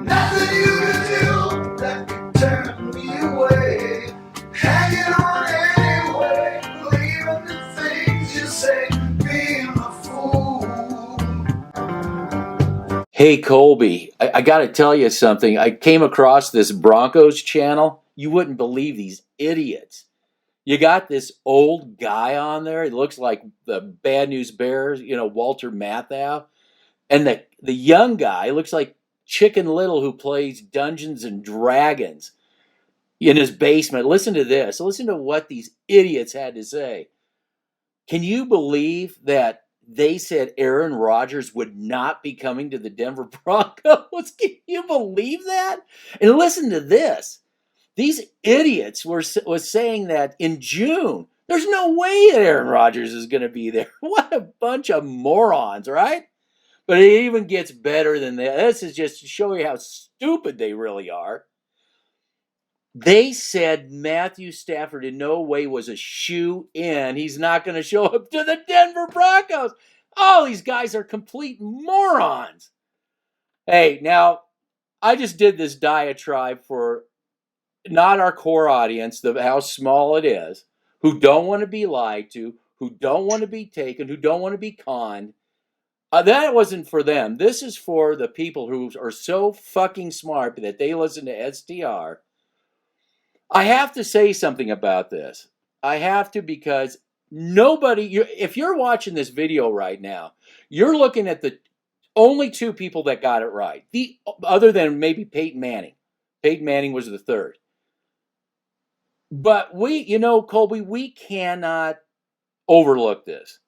Nothing you can do that can turn me away. Hanging on anyway, believing the things you say, being a fool. Hey, Colby, I got to tell you something. I came across this Broncos channel. You wouldn't believe these idiots. You got this old guy on there. He looks like the Bad News Bears, Walter Matthau. And the young guy looks like Chicken Little, who plays Dungeons and Dragons in his basement. Listen to this. Listen to what these idiots had to say. Can you believe that they said Aaron Rodgers would not be coming to the Denver Broncos? Can you believe that? And listen to this. These idiots was saying that in June, there's no way that Aaron Rodgers is going to be there. What a bunch of morons, right? But it even gets better than that. This is just to show you how stupid they really are. They said Matthew Stafford in no way was a shoe-in. He's not going to show up to the Denver Broncos. All these guys are complete morons. Hey, now, I just did this diatribe for not our core audience, how small it is, who don't want to be lied to, who don't want to be taken, who don't want to be conned. That wasn't for them. This is for the people who are so fucking smart that they listen to STR. I have to say something about this. I have to, because if you're watching this video right now, you're looking at the only two people that got it right. Other than maybe Peyton Manning. Peyton Manning was the third. But Colby, we cannot overlook this.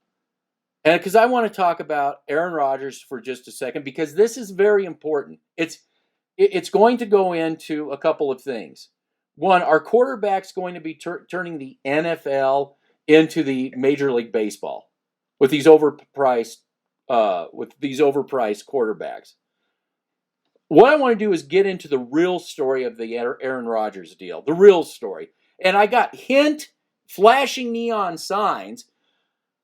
And because I want to talk about Aaron Rodgers for just a second, because this is very important. It's going to go into a couple of things. One, our quarterback's going to be turning the NFL into the Major League Baseball with these overpriced quarterbacks. What I want to do is get into the real story of the Aaron Rodgers deal, the real story. And I got flashing neon signs.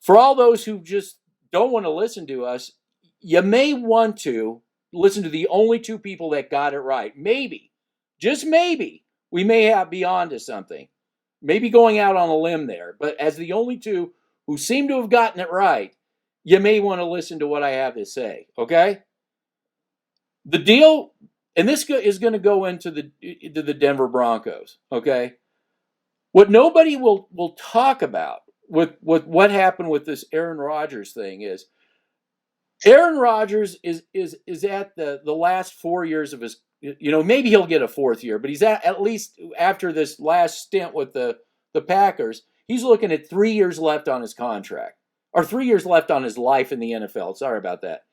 For all those who just don't want to listen to us, you may want to listen to the only two people that got it right. Maybe, just maybe, we may be on to something. Maybe going out on a limb there. But as the only two who seem to have gotten it right, you may want to listen to what I have to say, okay? The deal, and this is going to go into the Denver Broncos, okay? What nobody will talk about with what happened with this Aaron Rodgers thing is Aaron Rodgers is at the last 4 years of his, maybe he'll get a fourth year, but he's at least after this last stint with the Packers, he's looking at 3 years left on his contract, or 3 years left on his life in the NFL. Sorry about that.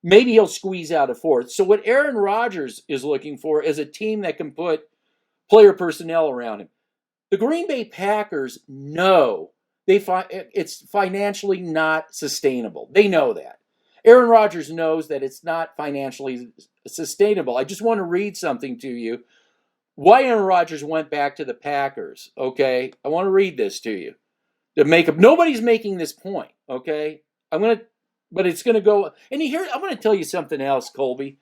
Maybe he'll squeeze out a fourth. So what Aaron Rodgers is looking for is a team that can put player personnel around him. The Green Bay Packers know it's financially not sustainable. They know that. Aaron Rodgers knows that it's not financially sustainable. I just want to read something to you. Why Aaron Rodgers went back to the Packers, okay? I want to read this to you. Nobody's making this point, okay? But it's going to go. And I'm going to tell you something else, Colby.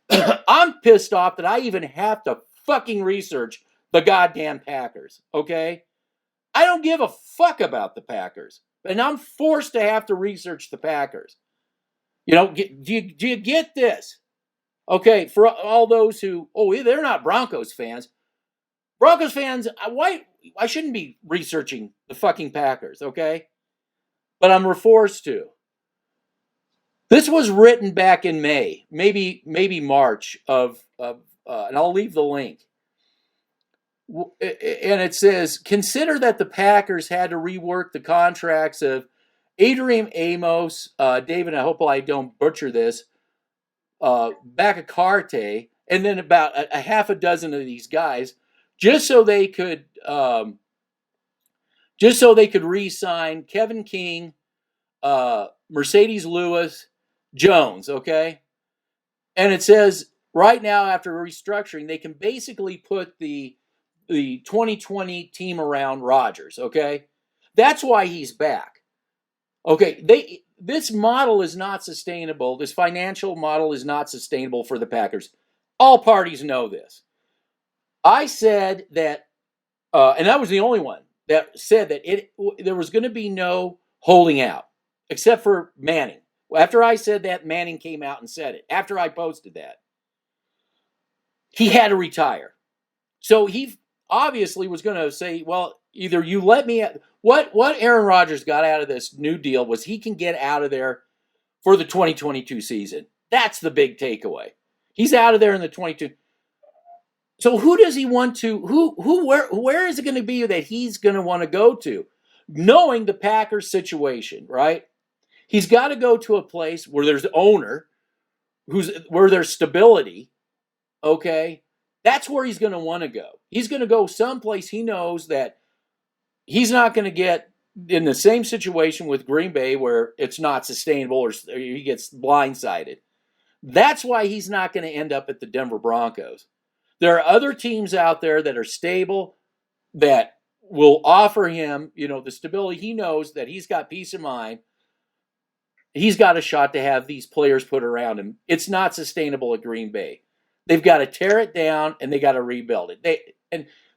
I'm pissed off that I even have to fucking research the goddamn Packers, okay? I don't give a fuck about the Packers, and I'm forced to have to research the Packers. Do you get this? Okay, for all those who, they're not Broncos fans. Broncos fans, why I shouldn't be researching the fucking Packers, okay? But I'm forced to. This was written back in May, maybe March and I'll leave the link. And it says, consider that the Packers had to rework the contracts of Adrian Amos, David, I hope I don't butcher this, Bacacarte, and then about a half a dozen of these guys, just so they could re-sign Kevin King, Mercedes Lewis, Jones, okay? And it says right now, after restructuring, they can basically put the 2020 team around Rodgers, okay? That's why he's back. Okay, this model is not sustainable. This financial model is not sustainable for the Packers. All parties know this. I said that, and I was the only one that said that there was going to be no holding out, except for Manning. After I said that, Manning came out and said it. After I posted that, he had to retire. So he obviously was going to say, well, either you let me. What Aaron Rodgers got out of this new deal was he can get out of there for the 2022 season. That's the big takeaway. He's out of there in the 22. So who does he want to? Where is it going to be that he's going to want to go to? Knowing the Packers situation, right? He's got to go to a place where there's the owner, where there's stability. Okay, that's where he's going to want to go. He's going to go someplace he knows that he's not going to get in the same situation with Green Bay where it's not sustainable or he gets blindsided. That's why he's not going to end up at the Denver Broncos. There are other teams out there that are stable, that will offer him, the stability. He knows that he's got peace of mind. He's got a shot to have these players put around him. It's not sustainable at Green Bay. They've got to tear it down and they got to rebuild it.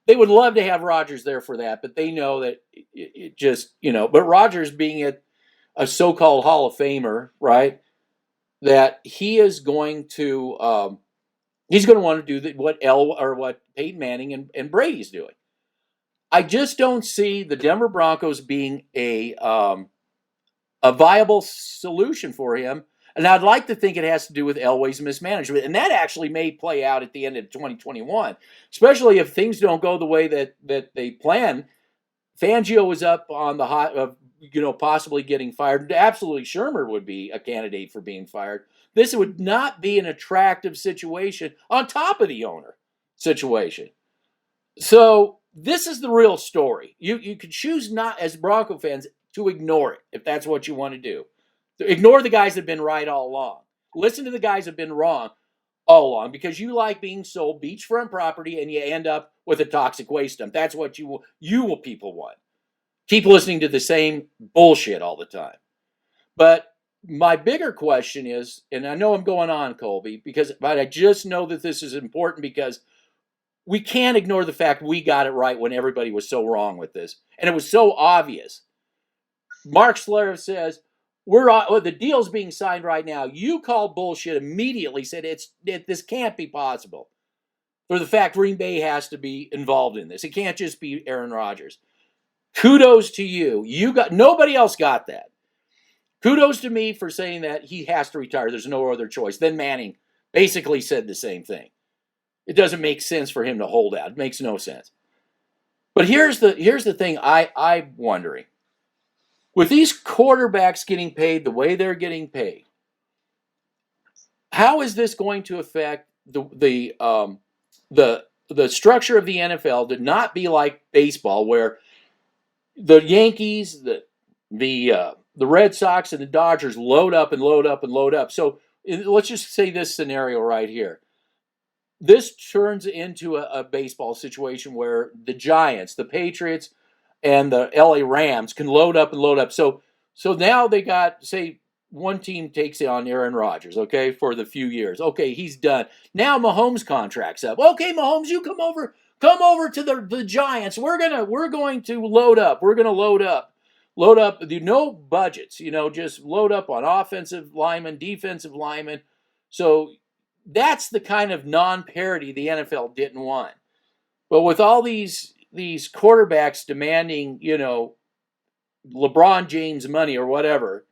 They would love to have Rodgers there for that, but they know that it just, but Rodgers being a so-called Hall of Famer, right? That he is going to, he's going to want to do what Peyton Manning and Brady's doing. I just don't see the Denver Broncos being a viable solution for him. And I'd like to think it has to do with Elway's mismanagement. And that actually may play out at the end of 2021, especially if things don't go the way that they plan. Fangio was up on the hot of, possibly getting fired. Absolutely, Shermer would be a candidate for being fired. This would not be an attractive situation on top of the owner situation. So this is the real story. You could choose not, as Bronco fans, to ignore it if that's what you want to do. Ignore the guys that have been right all along. Listen to the guys that have been wrong all along because you like being sold beachfront property and you end up with a toxic waste dump. That's what you people want. Keep listening to the same bullshit all the time. But my bigger question is, and I know I'm going on, Colby, but I just know that this is important because we can't ignore the fact we got it right when everybody was so wrong with this. And it was so obvious. Mark Schlereth says, the deal's being signed right now. You called bullshit immediately, said this can't be possible. For the fact Green Bay has to be involved in this. It can't just be Aaron Rodgers. Kudos to you. Nobody else got that. Kudos to me for saying that he has to retire. There's no other choice. Then Manning basically said the same thing. It doesn't make sense for him to hold out. It makes no sense. But here's the thing I'm wondering. With these quarterbacks getting paid the way they're getting paid, how is this going to affect the structure of the NFL to not be like baseball, where the Yankees, the Red Sox, and the Dodgers load up and load up and load up? So let's just say this scenario right here. This turns into a baseball situation where the Giants, the Patriots, and the LA Rams can load up and load up. So now they got, say, one team takes on Aaron Rodgers, okay, for the few years. Okay, he's done. Now Mahomes' contract's up. Okay, Mahomes, you come over to the Giants. We're going to load up. We're going to load up. No budgets, just load up on offensive linemen, defensive linemen. So that's the kind of non-parity the NFL didn't want. But with all these quarterbacks demanding, LeBron James money or whatever,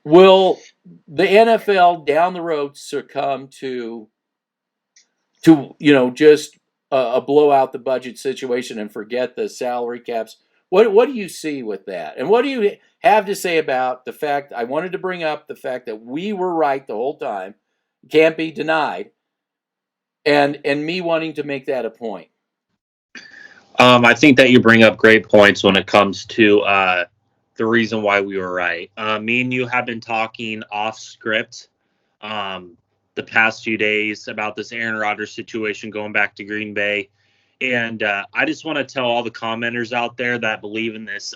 will the NFL down the road succumb to just a blow out the budget situation and forget the salary caps? What do you see with that? And what do you have to say about the fact, I wanted to bring up the fact that we were right the whole time, can't be denied, and me wanting to make that a point? I think that you bring up great points when it comes to the reason why we were right. Me and you have been talking off script the past few days about this Aaron Rodgers situation going back to Green Bay. And I just want to tell all the commenters out there that believe in this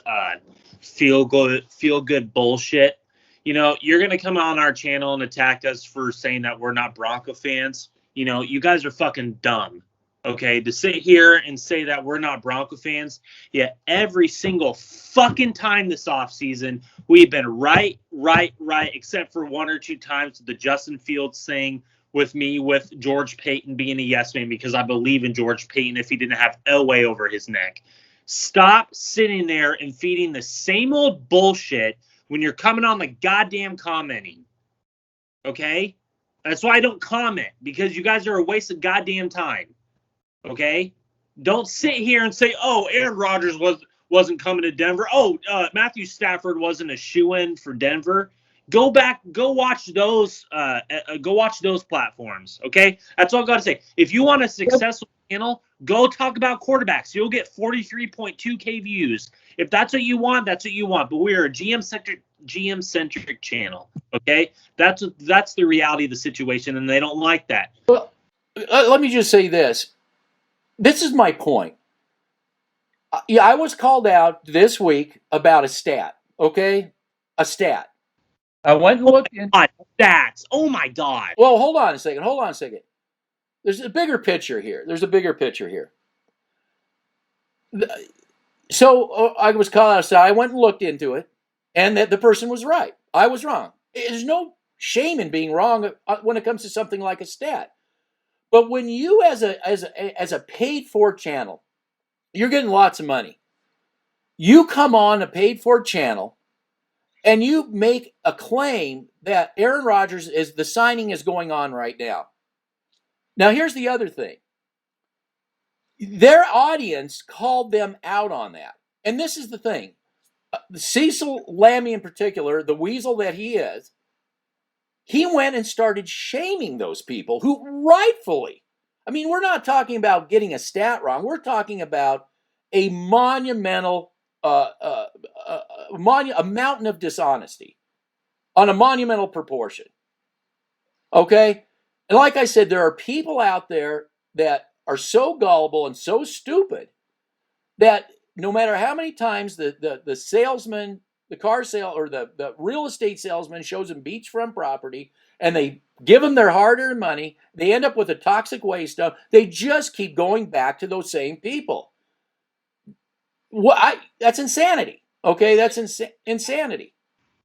feel good bullshit. you're going to come on our channel and attack us for saying that we're not Bronco fans. You guys are fucking dumb. Okay, to sit here and say that we're not Bronco fans, yet every single fucking time this offseason, we've been right, except for one or two times the Justin Fields thing with George Payton being a yes man because I believe in George Payton if he didn't have Elway over his neck. Stop sitting there and feeding the same old bullshit when you're coming on the goddamn commenting. Okay? That's why I don't comment, because you guys are a waste of goddamn time. Okay? Don't sit here and say, oh, Aaron Rodgers wasn't coming to Denver. Oh, Matthew Stafford wasn't a shoo-in for Denver. Go watch those platforms. Okay? That's all I gotta say. If you want a successful channel, go talk about quarterbacks. You'll get 43.2K views. If that's what you want, that's what you want. But we're a GM-centric channel. Okay? That's the reality of the situation, and they don't like that. Well, let me just say this. This is my point. Yeah, I was called out this week about a stat, okay? A stat. I went and looked in. Stats. Oh, my God. Well, hold on a second. There's a bigger picture here. So I was called out a stat. I went and looked into it, and the person was right. I was wrong. There's no shame in being wrong when it comes to something like a stat. But when you, as a paid-for channel, you're getting lots of money. You come on a paid-for channel, and you make a claim that Aaron Rodgers the signing is going on right now. Now, here's the other thing. Their audience called them out on that. And this is the thing. Cecil Lammey in particular, the weasel that he is, he went and started shaming those people who rightfully, I mean, we're not talking about getting a stat wrong. We're talking about a monumental, a mountain of dishonesty on a monumental proportion. Okay? And like I said, there are people out there that are so gullible and so stupid that no matter how many times the salesman, the car sale or the real estate salesman shows them beachfront property and they give them their hard-earned money, they end up with a toxic waste dump. They just keep going back to those same people. That's insanity. Okay, that's insanity.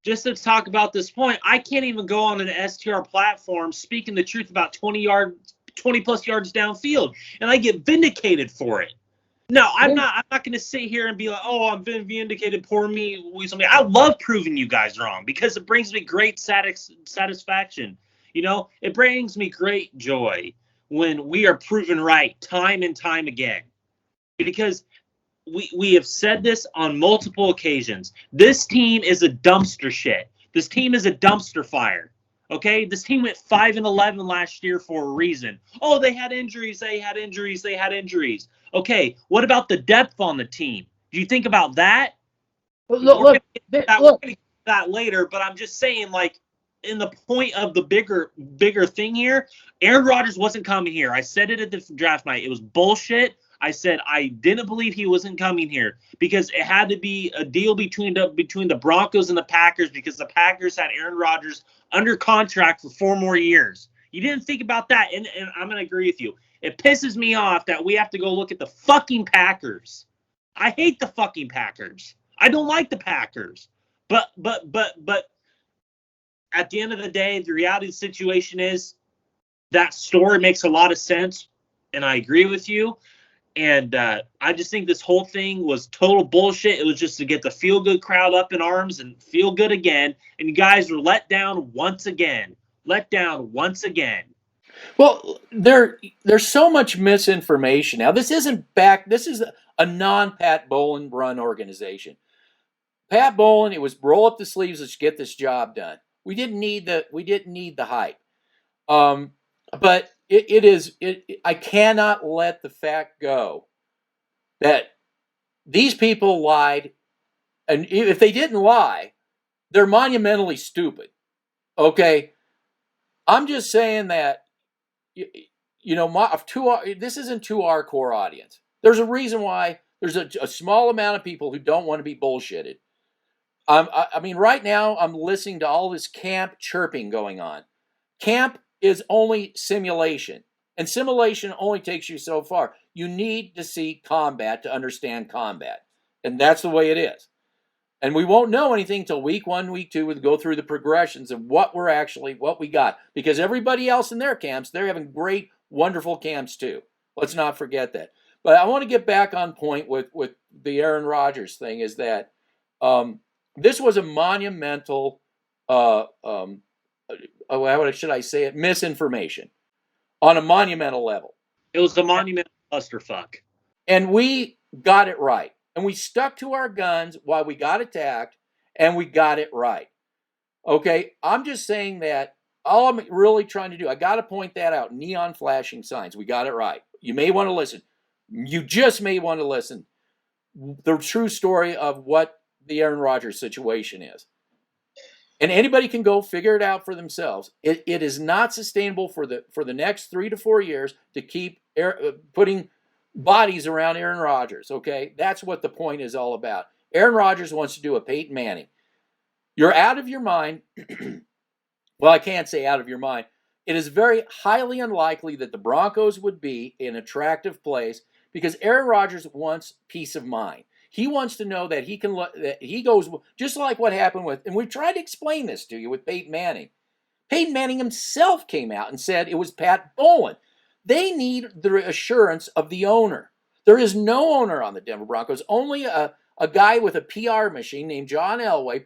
Just to talk about this point, I can't even go on an STR platform speaking the truth about 20 plus yards downfield, and I get vindicated for it. No, I'm not going to sit here and be like, oh, I'm being vindicated. Poor me. I love proving you guys wrong because it brings me great satisfaction. It brings me great joy when we are proven right time and time again. Because we have said this on multiple occasions. This team is a dumpster shit. This team is a dumpster fire. Okay, this team went 5-11 last year for a reason. Oh, they had injuries. Okay, what about the depth on the team? Do you think about that? We're going to get to that later, but I'm just saying, like, in the point of the bigger thing here, Aaron Rodgers wasn't coming here. I said it at the draft night. It was bullshit. I said I didn't believe he wasn't coming here because it had to be a deal between the Broncos and the Packers because the Packers had Aaron Rodgers under contract for 4 more years. You didn't think about that, and I'm going to agree with you. It pisses me off that we have to go look at the fucking Packers. I hate the fucking Packers. I don't like the Packers. But at the end of the day, the reality of the situation is that story makes a lot of sense, and I agree with you. And I just think this whole thing was total bullshit. It was just to get the feel-good crowd up in arms and feel good again. And you guys were let down once again. Well, there's so much misinformation now. This is a non-Pat Bowlen run organization. Pat Bowlen, it was roll up the sleeves, let's get this job done. We didn't need the hype. But I cannot let the fact go that these people lied, and if they didn't lie, they're monumentally stupid. Okay, I'm just saying that this isn't to our core audience. There's a reason why there's a small amount of people who don't want to be bullshitted. I mean, right now I'm listening to all this camp chirping going on. Camp is only simulation, and simulation only takes you so far. You need to see combat to understand combat, and that's the way it is. And we won't know anything till week 1, week 2. We'll go through the progressions of what we got, because everybody else in their camps, they're having great, wonderful camps too. Let's not forget that. But I want to get back on point with the Aaron Rodgers thing. Is that this was a monumental, how should I say it, misinformation on a monumental level. It was the monumental clusterfuck. And we got it right. And we stuck to our guns while we got attacked, and we got it right. Okay, I'm just saying that all I'm really trying to do, I got to point that out. Neon flashing signs. We got it right. You may want to listen. You just may want to listen. The true story of what the Aaron Rodgers situation is. And anybody can go figure it out for themselves. It is not sustainable for the next 3 to 4 years to keep putting bodies around Aaron Rodgers, okay? That's what the point is all about. Aaron Rodgers wants to do a Peyton Manning. You're out of your mind. Well, I can't say out of your mind. It is very highly unlikely that the Broncos would be an attractive place, because Aaron Rodgers wants peace of mind. He wants to know that that he goes, just like what happened with, and we've tried to explain this to you with Peyton Manning. Peyton Manning himself came out and said it was Pat Bowlen. They need the assurance of the owner. There is no owner on the Denver Broncos, only a guy with a PR machine named John Elway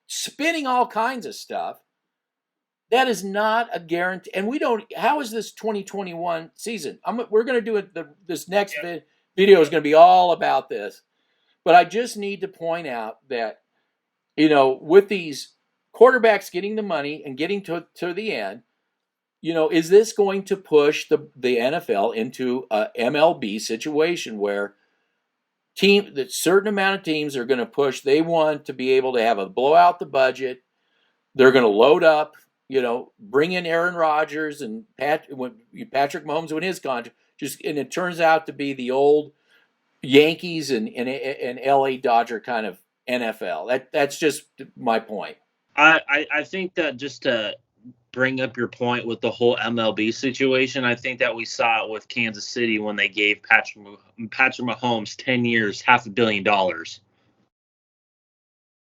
spinning all kinds of stuff. That is not a guarantee. And how is this 2021 season? We're going to do it. This next video is going to be all about this. But I just need to point out that, with these quarterbacks getting the money and getting to the end, is this going to push the NFL into a MLB situation where that certain amount of teams are going to push? They want to be able to blow out the budget. They're going to load up, bring in Aaron Rodgers and Patrick Mahomes when his contract, and it turns out to be the old Yankees and LA Dodger kind of NFL. That's just my point. I think that, just to bring up your point with the whole MLB situation, I think that we saw it with Kansas City when they gave Patrick Mahomes 10 years, $500 million.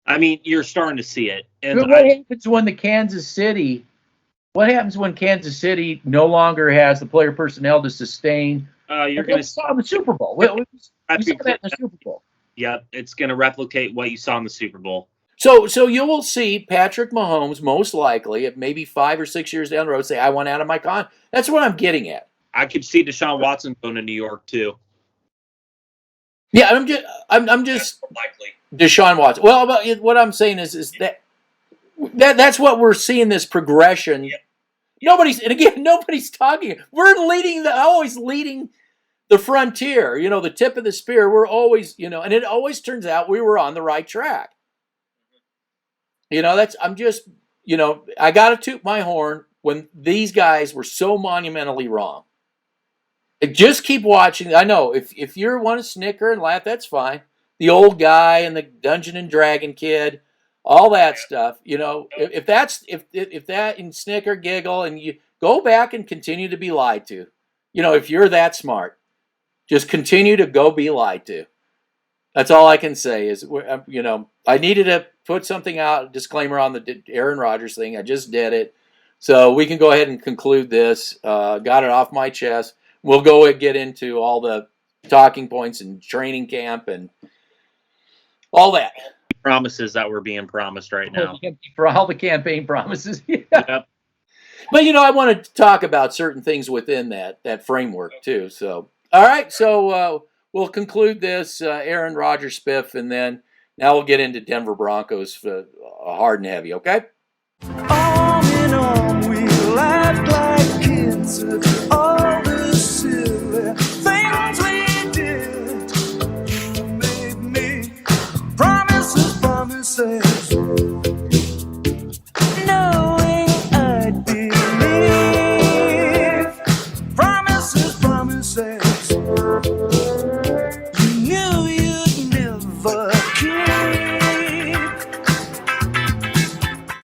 I mean, you're starting to see it. And what happens when Kansas City no longer has the player personnel to sustain? You're going to saw the Super Bowl. We saw that in the Super Bowl. Yep, it's going to replicate what you saw in the Super Bowl. So you will see Patrick Mahomes most likely, at maybe 5 or 6 years down the road, say, "I want out of my con." That's what I'm getting at. I could see Deshaun Watson going to New York too. Yeah, I'm just likely. Deshaun Watson. Well, what I'm saying is that's what we're seeing, this progression. Yep. Nobody's talking. We're always leading the frontier. The tip of the spear. We're always, and it always turns out we were on the right track. I'm just, I got to toot my horn when these guys were so monumentally wrong. Just keep watching. I know if you want to snicker and laugh, that's fine. The old guy and the Dungeon and Dragon kid, all that stuff. If that and snicker, giggle, and you go back and continue to be lied to. If you're that smart, just continue to go be lied to. That's all I can say is, I needed to put something out, a disclaimer on the Aaron Rodgers thing. I just did it. So we can go ahead and conclude this. Got it off my chest. We'll go and get into all the talking points and training camp and all that. Promises that were being promised right now. For all the campaign promises. Yep. But, I wanted to talk about certain things within that framework too. So, all right. So we'll conclude this Aaron Rodgers spiff, and then now we'll get into Denver Broncos for hard and heavy. Okay. All in all.